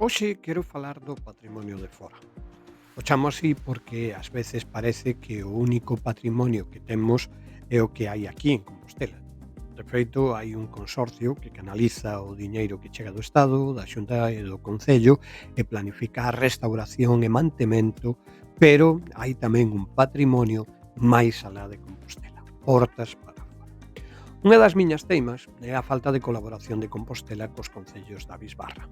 Hoxe quero falar do patrimonio de fora. O chamo así porque ás veces parece que o único patrimonio que temos é o que hai aquí en Compostela. De feito, hai un consorcio que canaliza o diñeiro que chega do Estado, da Xunta e do Concello e planifica a restauración e mantemento, pero hai tamén un patrimonio máis alá de Compostela, portas para fora. Unha das miñas teimas é a falta de colaboración de Compostela cos concellos da Bisbarra.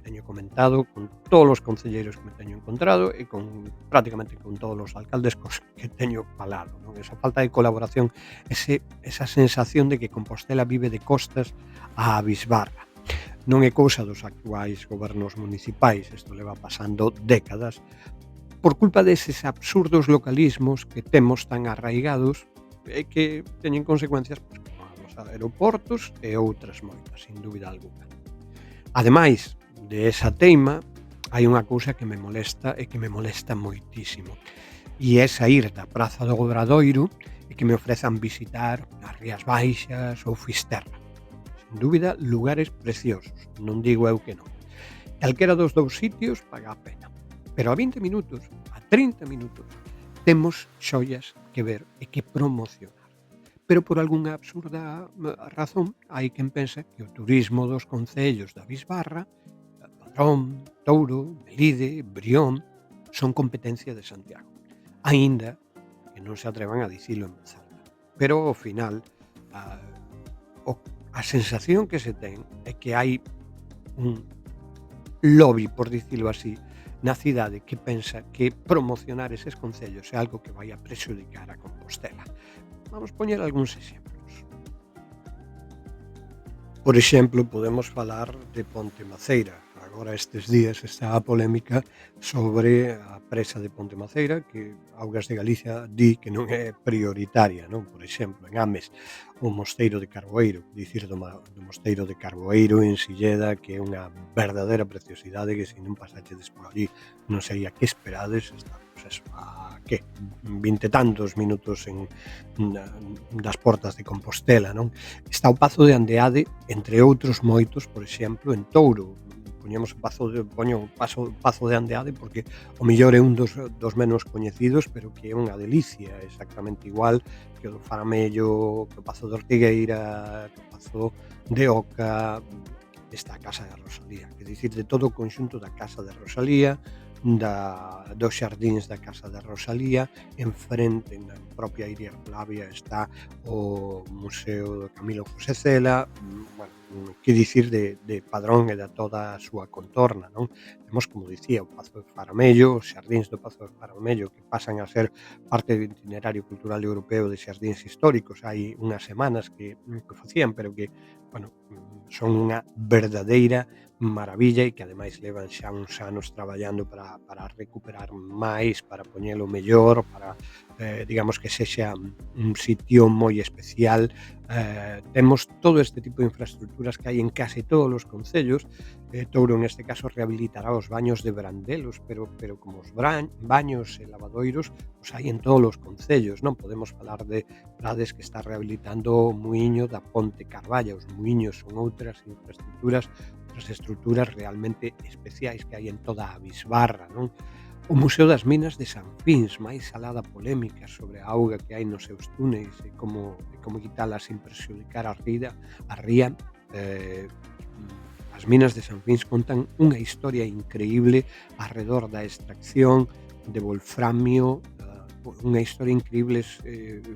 Teño comentado con todos os concelleiros que me teño encontrado e con prácticamente con todos os alcaldes cos que teño falado, non? Esa falta de colaboración, esa sensación de que Compostela vive de costas á Bisbarra. Non é cousa dos actuais gobernos municipais, isto leva pasando décadas, por culpa deses absurdos localismos que temos tan arraigados e que teñen consecuencias pois, como os aeroportos e outras moitas, sin dúbida alguna. Ademais de esa teima, hai unha cousa que me molesta e que me molesta moitísimo, e é saír da Praza do Obradoiro e que me ofrezan visitar as Rías Baixas ou Fisterra. Sin dúbida, lugares preciosos, non digo eu que non. Calquera dos dous sitios paga a pena. Pero a 20 minutos, a 30 minutos, temos xoias que ver e que promocionar. Pero por algunha absurda razón, hai quen pensa que o turismo dos concellos da Bisbarra, Padrón, Touro, Melide, Brión, son competencia de Santiago. Aínda que non se atrevan a dicilo en voz alta. Pero ao final, a, a sensación que se ten é que hai un lobby, por dicilo así, na cidade que pensa que promocionar eses concellos é algo que vai a prexudicar a Compostela. Vamos poñer algúns exemplos. Por exemplo, podemos falar de Ponte Maceira. Agora estes días está a polémica sobre a presa de Ponte Maceira, que Augas de Galicia di que non é prioritaria, non? Por exemplo, en Ames, o Mosteiro de Carboeiro, dicir do Mosteiro de Carboeiro en Silleda, que é unha verdadeira preciosidade que se non pasachedes por ali non sei a que esperades, está, pues eso, a que 20 e tantos minutos das portas de Compostela, non? Está o Pazo de Andeade, entre outros moitos, por exemplo, en Touro. Poño o Pazo de Andeade porque o mellor é un dos menos coñecidos, pero que é unha delicia, exactamente igual que o do Faramello, que o Pazo de Ortigueira, que o Pazo de Oca, está a Casa de Rosalía, que dicir de todo o conxunto da Casa de Rosalía, dos xardíns da Casa de Rosalía, enfrente na propia Iria Flavia está o Museo do Camilo José Cela, bueno, que dicir de Padrón e de toda a súa contorna, non? Temos, como dicía, o Pazo de Faramello, os xardíns do Pazo de Faramello que pasan a ser parte do itinerario cultural europeo de xardíns históricos, hai unhas semanas que facían, pero que, bueno, son unha verdadeira maravilla e que ademais levan xa uns anos traballando para recuperar máis, para poñelo mellor, para digamos que sexa un sitio moi especial. Temos todo este tipo de infraestructuras que hai en case todos os concellos. Touro, en este caso, rehabilitará os baños de Brandelos, pero como os baños e lavadoiros os hai en todos os concellos, non? Podemos falar de Prades, que está rehabilitando o muiño da Ponte Carballo. Os muiños son outras infraestructuras, outras estruturas realmente especiais que hai en toda a Bisbarra, non? O Museo das Minas de San Fins, máis alá da polémica sobre a auga que hai nos seus túneis e como quitala sin prexudicar a ría, as minas de San Fins contan unha historia increíble arredor da extracción de wolframio, unha historia increíble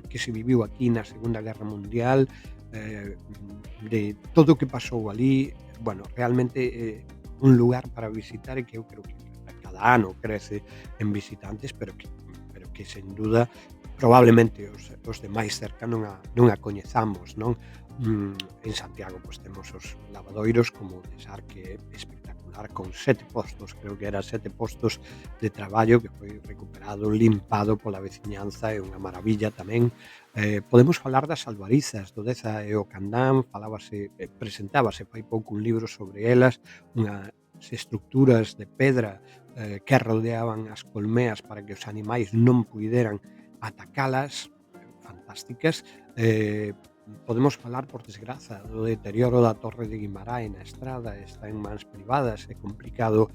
que se viviu aquí na Segunda Guerra Mundial, de todo o que pasou ali. Bueno, realmente un lugar para visitar e que eu creo que cada ano crece en visitantes, pero que sen duda probablemente os de máis cerca non a coñezamos, non? En Santiago pois temos os lavadoiros, como o de Sar, que é espectacular, con 7 postos, creo que era 7 postos de traballo que foi recuperado, limpado pola veciñanza, é unha maravilla tamén. Podemos falar das albarizas do Deza e o Candán, presentábase fai pouco un libro sobre elas, unhas estructuras de pedra que rodeaban as colmeas para que os animais non puideran atacalas, fantásticas. Podemos falar, por desgraza, do deterioro da Torre de Guimarães na Estrada, está en mans privadas, é complicado,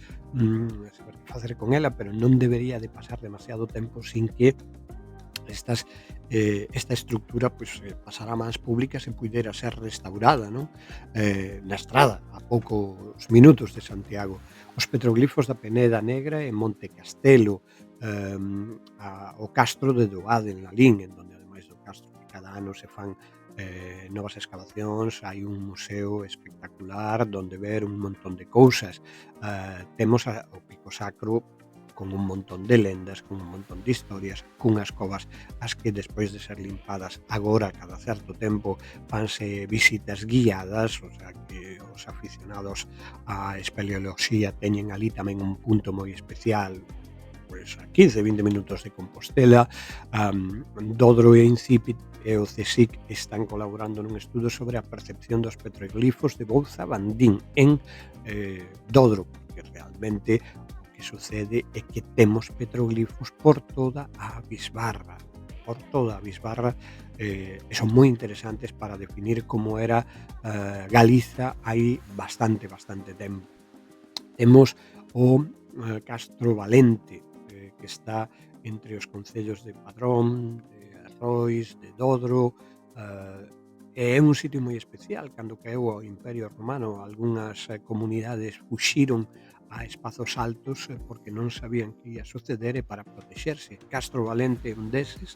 saber que facer con ela, pero non debería de pasar demasiado tempo sin que esta estructura pois, pasara a mans públicas e puidera ser restaurada, non? Na Estrada, a poucos minutos de Santiago. Os petroglifos da Peneda Negra e Monte Castelo, o castro de Doade en Lalín, en donde ademais do castro que cada ano se fan novas escavacións, hai un museo espectacular donde ver un montón de cousas. Temos o Pico Sacro con un montón de lendas, con un montón de historias, cunhas covas as que despois de ser limpadas agora cada certo tempo fanse visitas guiadas, o sea que os aficionados á espeleoloxía teñen ali tamén un punto moi especial, pois a 15, 20 minutos de Compostela. Dodro e Incipit e o CSIC están colaborando nun estudo sobre a percepción dos petroglifos de Bouza Bandín en Dodro, porque realmente o que sucede é que temos petroglifos por toda a bisbarra, e son moi interesantes para definir como era Galiza hai bastante tempo. Temos o Castro Valente, que está entre os concellos de Padrón, de Arrois, de Dodro, e é un sitio moi especial. Cando caeu o Imperio Romano, algunhas comunidades fuxiron a espazos altos porque non sabían que ia suceder e para protexerse. Castro Valente é un deses,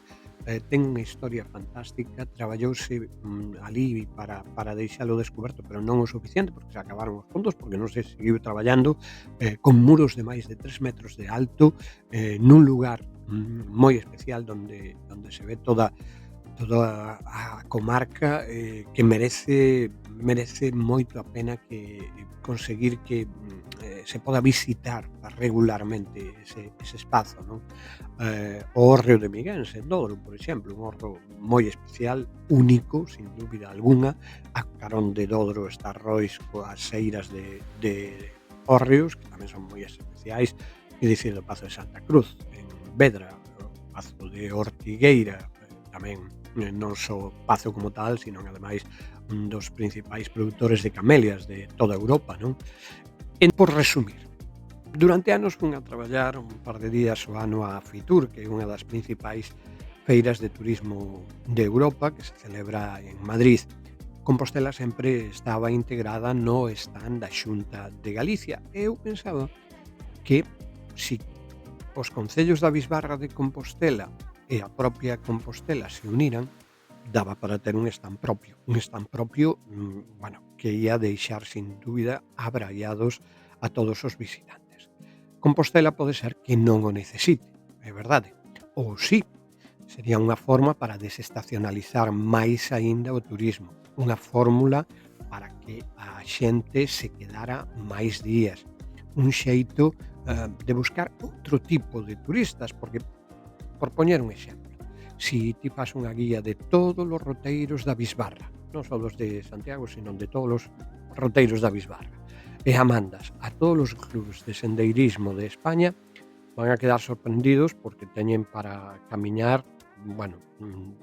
ten unha historia fantástica, traballouse ali para deixalo descoberto, pero non o suficiente porque se acabaron os fondos, porque non se seguiu traballando, con muros de máis de 3 metros de alto, nun lugar moi especial donde se ve toda a comarca, que merece moito a pena que conseguir que se poda visitar regularmente ese espazo, non? O hórreo de Miguéns en Dodro, por exemplo, un hórreo moi especial, único, sin dúbida algunha. A carón de Dodro está Rois coas xeiras de hórreos, que tamén son moi especiais, e dicir do Pazo de Santa Cruz, en Vedra, o Pazo de Ortigueira, tamén non só Pazo como tal, sino ademais un dos principais produtores de camelias de toda Europa, non? E por resumir, durante anos fun a traballar un par de días ao ano a Fitur, que é unha das principais feiras de turismo de Europa, que se celebra en Madrid. Compostela sempre estaba integrada no stand da Xunta de Galicia e eu pensaba que si os concellos da Bisbarra de Compostela e a propia Compostela se uniran, daba para ter un stand propio, que ia deixar sin dúbida abraiados a todos os visitantes. Compostela pode ser que non o necesite, é verdade, ou si, sería unha forma para desestacionalizar máis aínda o turismo, unha fórmula para que a xente se quedara máis días, un xeito de buscar outro tipo de turistas, porque, por poñer un exemplo, si ti fas unha guía de todos os roteiros da Bisbarra, non só dos de Santiago, sino de todos os roteiros da Bisbarra, e a mandas a todos os clubs de sendeirismo de España, van a quedar sorprendidos porque teñen para camiñar,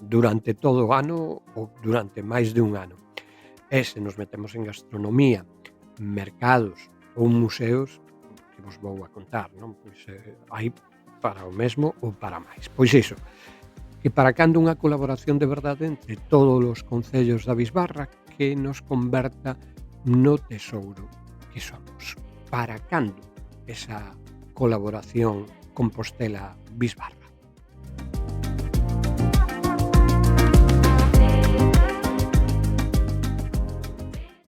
durante todo o ano ou durante máis de un ano. E se nos metemos en gastronomía, mercados ou museos, que vos vou a contar, non? Pois hai para o mesmo ou para máis. Pois iso, que para cando unha colaboración de verdade entre todos os concellos da Bisbarra que nos converta no tesouro que somos. Para cando esa colaboración Compostela-Bisbarra?